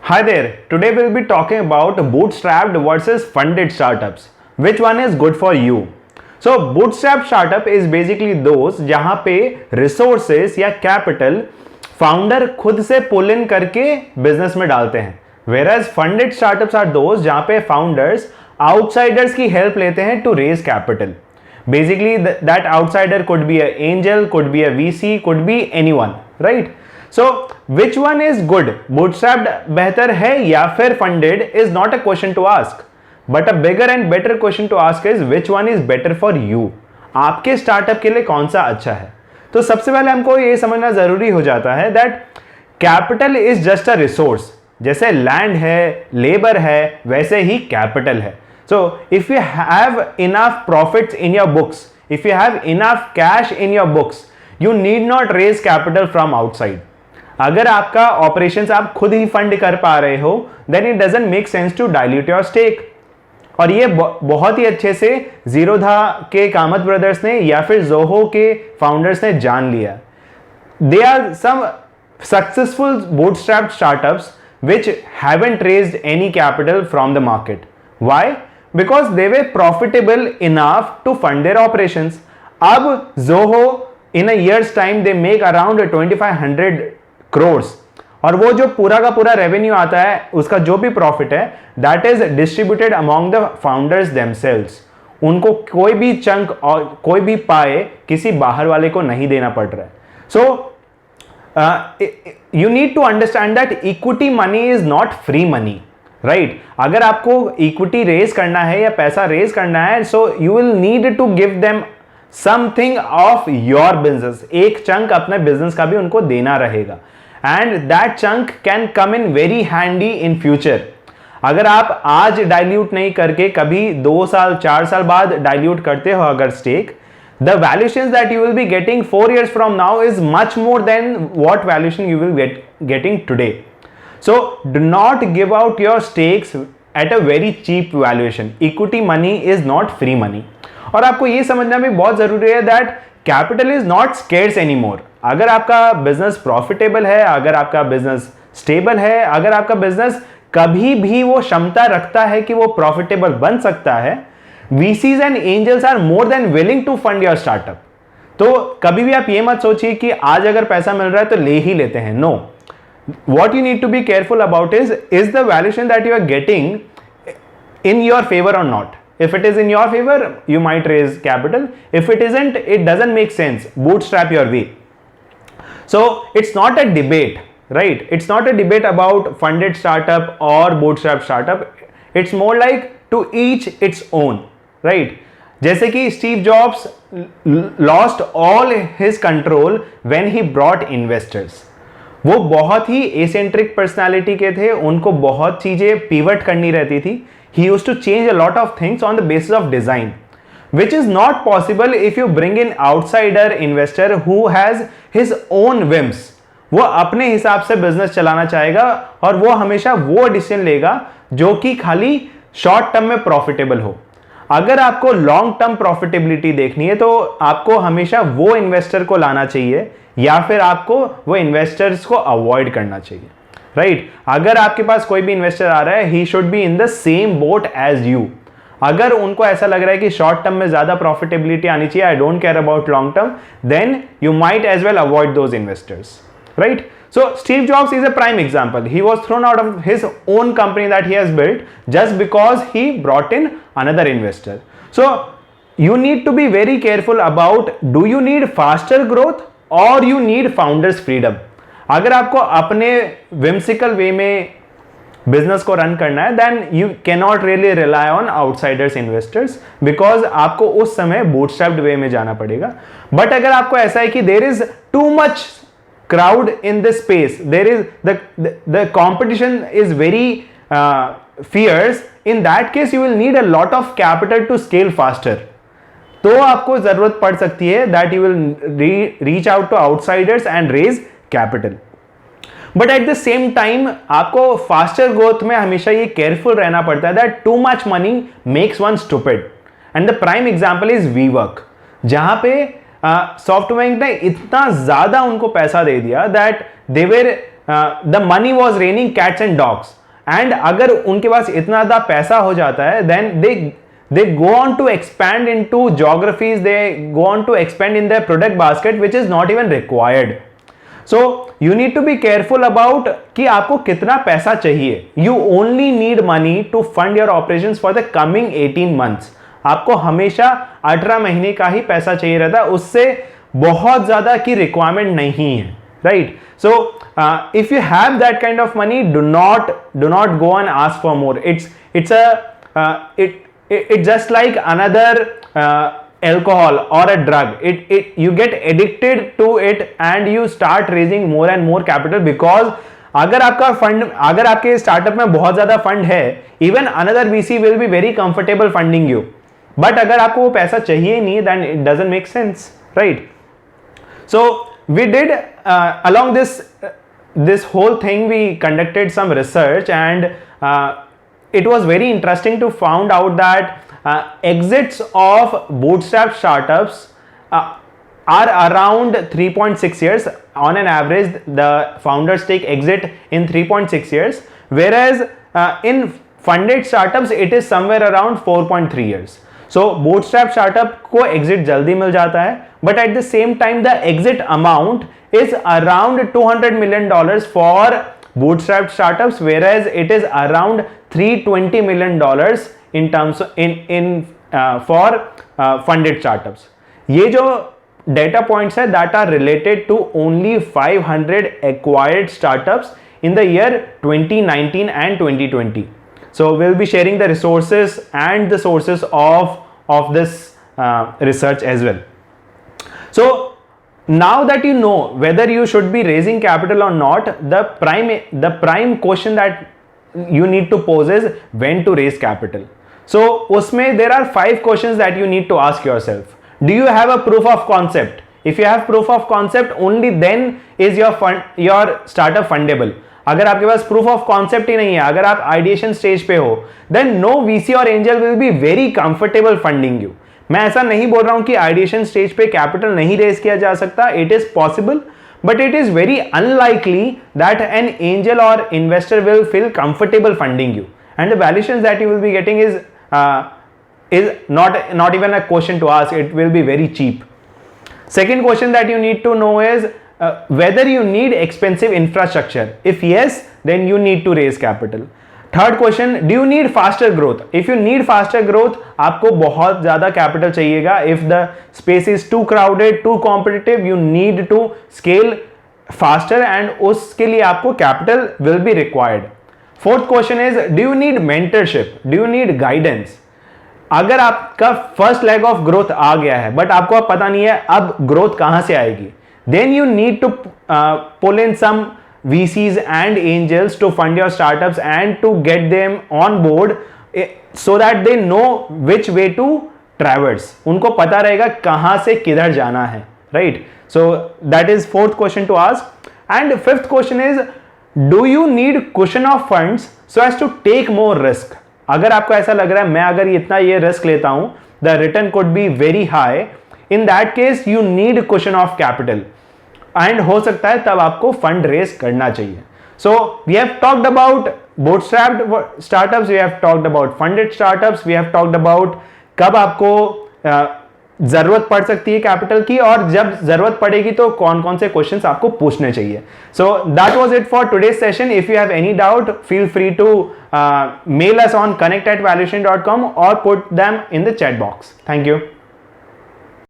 Hi there, today we'll be talking about bootstrapped versus funded startups. Which one is good for you? So bootstrap startup is basically those जहां पे resources या capital founder खुद से pull in करके business में डालते हैं, whereas funded startups are those जहां पे founders outsiders की help लेते हैं to raise capital. Basically that outsider could be an angel, could be a VC, could be anyone, right? So which one is good? Bootstrapped बेहतर है या फिर funded is not a question to ask, but a bigger and better question to ask is which one is better for you? आपके startup के लिए कौन सा अच्छा है? तो सबसे पहले हमको ये समझना जरूरी हो जाता है that capital is just a resource. जैसे लैंड है, लेबर है, वैसे ही कैपिटल है. So if you have enough profits in your books, if you have enough cash in your books, you need not raise capital from outside. अगर आपका operations आप खुद ही fund कर पा रहे हो, then it doesn't make sense to dilute your stake. और ये बहुत ही अच्छे से जीरोधा के कामत ब्रदर्स ने या फिर जोहो के फाउंडर्स ने जान लिया. They are some successful bootstrapped startups which haven't raised any capital from the market. Why? Because they were profitable enough to fund their operations. अब Zoho in a year's time they make around 2500 crores और वो जो पूरा का पूरा revenue आता है, उसका जो भी प्रॉफिट है, that is distributed among the founders themselves. उनको कोई भी चंक और कोई भी पाए किसी बाहर वाले को नहीं देना पड़ रहा है. सो you need to understand that equity money is not free money, right? अगर आपको equity raise करना है या पैसा raise करना है, so you will need to give them something of your business. एक चंक अपने बिजनेस का भी उनको देना रहेगा, and that chunk can come in very handy in future. अगर आप आज डाइल्यूट नहीं करके कभी 2 साल 4 साल बाद डाइल्यूट करते हो अगर stake, the valuations that you will be getting 4 years from now is much more than what valuation you will getting today. So do not give out your stakes at a very cheap valuation. Equity money is not free money. और आपको ये समझना भी बहुत जरूरी है that capital is not scarce anymore. अगर आपका बिजनेस प्रॉफिटेबल है, अगर आपका बिजनेस स्टेबल है, अगर आपका बिजनेस कभी भी वो क्षमता रखता है कि वो प्रॉफिटेबल बन सकता है, VCs and angels are more than willing to fund your startup. तो कभी भी आप ये मत सोचिए कि आज अगर पैसा मिल रहा है तो ले ही लेते हैं. No. What you need to be careful about is the valuation that you are getting in your favor or not? If it is in your favor, you might raise capital. If it isn't, it doesn't make sense. Bootstrap your way. So it's not a debate, right? It's not a debate about funded startup or bootstrap startup. It's more like to each its own. Right जैसे कि Steve jobs lost all his control when he brought investors. वो बहुत ही eccentric personality के थे, उनको बहुत चीजें pivot करनी रहती थी. He used to change a lot of things on the basis of design, which is not possible if you bring in outsider investor who has his own whims. वो अपने हिसाब से बिजनेस चलाना चाहेगा और वो हमेशा वो डिसीजन लेगा जो कि खाली शॉर्ट टर्म में प्रॉफिटेबल हो. अगर आपको लॉन्ग टर्म प्रॉफिटेबिलिटी देखनी है तो आपको हमेशा वो इन्वेस्टर को लाना चाहिए या फिर आपको वो इन्वेस्टर्स को अवॉइड करना चाहिए, राइट? अगर आपके पास कोई भी इन्वेस्टर आ रहा है, he should be in the same boat as you. अगर उनको ऐसा लग रहा है कि शॉर्ट टर्म में ज्यादा प्रॉफिटेबिलिटी आनी चाहिए, I don't care about long term, then you might as well avoid those investors, right? So Steve Jobs is a prime example. He was thrown out of his own company that he has built just because he brought in another investor. So you need to be very careful about, do you need faster growth or you need founders freedom? अगर आपको अपने whimsical way में business को run करना है, then you cannot really rely on outsiders investors, because आपको उस समय बूटस्ट्रैप्ड वे में जाना पड़ेगा. बट अगर आपको ऐसा है कि there is too much crowd in this space, there is the competition is very fierce, in that case you will need a lot of capital to scale faster. तो आपको जरूरत पड़ सकती है that you will reach out to outsiders and raise capital. But at the same time आपको faster growth में हमेशा ये careful रहना पड़ता है that too much money makes one stupid. And the prime example is WeWork, जहां पे software ने इतना ज्यादा उनको पैसा दे दिया that they were the money was raining cats and dogs, and अगर उनके पास इतना ज्यादा पैसा हो जाता है, then they go on to expand into geographies, they go on to expand in their product basket which is not even required. So you need to be careful about कि आपको कितना पैसा चाहिए. You only need money to fund your operations for the coming 18 months. आपको हमेशा 18 महीने का ही पैसा चाहिए रहता है, उससे बहुत ज्यादा की रिक्वायरमेंट नहीं है, right? So if you have that kind of money, do not go and ask for more. It's just like another alcohol or a drug. You get addicted to it and you start raising more and more capital, because अगर आपके startup में बहुत ज्यादा fund है, even another VC will be very comfortable funding you, but अगर आपको वो पैसा चाहिए नहीं, then it doesn't make sense, right? So we did along this whole thing, we conducted some research, and it was very interesting to find out that exits of bootstrap startups are around 3.6 years. On an average, the founders take exit in 3.6 years, whereas in funded startups it is somewhere around 4.3 years. So bootstrap startup को exit जल्दी मिल जाता है, but at the same time the exit amount is around $200 million for bootstrap startups, whereas it is around $320 million in terms of for funded startups. ये जो data points है that are related to only 500 acquired startups in the year 2019 and 2020. So we'll be sharing the resources and the sources of this research as well. So now that you know whether you should be raising capital or not, the prime question that you need to pose is when to raise capital. So usme there are 5 questions that you need to ask yourself. Do you have a proof of concept? If you have proof of concept, only then is your startup fundable. अगर आपके पास proof of concept ही नहीं है, अगर आप ideation stage पे हो, then no VC और angel will be very comfortable funding you. मैं ऐसा नहीं बोल रहा हूं कि आइडिएशन स्टेज पे कैपिटल नहीं रेज किया जा सकता, it is possible, but it is very unlikely that an angel or investor will feel comfortable funding you, and the valuations that you will be getting is not even a question to ask. It will be very cheap. Second question that you need to know is whether you need expensive infrastructure. If yes, then you need to raise capital. Third question, do you need faster growth? If you need faster growth, आपको बहुत ज़्यादा capital चाहिएगा. If the space is too crowded, too competitive, you need to scale faster, and उसके लिए आपको capital will be required. Fourth question is, do you need mentorship? Do you need guidance? अगर आपका first leg of growth आ गया है, but आपको अब पता नहीं है अब growth कहाँ से आएगी, then you need to pull in some VCs and angels to fund your startups and to get them on board so that they know which way to traverse. उनको पता रहेगा कहाँ से किधर जाना है, right? So that is fourth question to ask. And fifth question is, do you need cushion of funds so as to take more risk? अगर आपको ऐसा लग रहा है मैं अगर इतना ये रिस्क लेता हूं, the return could be very high, in that case you need cushion of capital. And हो सकता है तब आपको फंड रेस करना चाहिए. So we have talked about bootstrapped startups, we have talked about funded startups, we have talked about कब आपको जरूरत पड़ सकती है कैपिटल की, और जब जरूरत पड़ेगी तो कौन कौन से क्वेश्चंस आपको पूछने चाहिए. So that was it for today's session. If you have any doubt, feel free to mail us on connect@valuation.com or put them in the chat box. Thank you.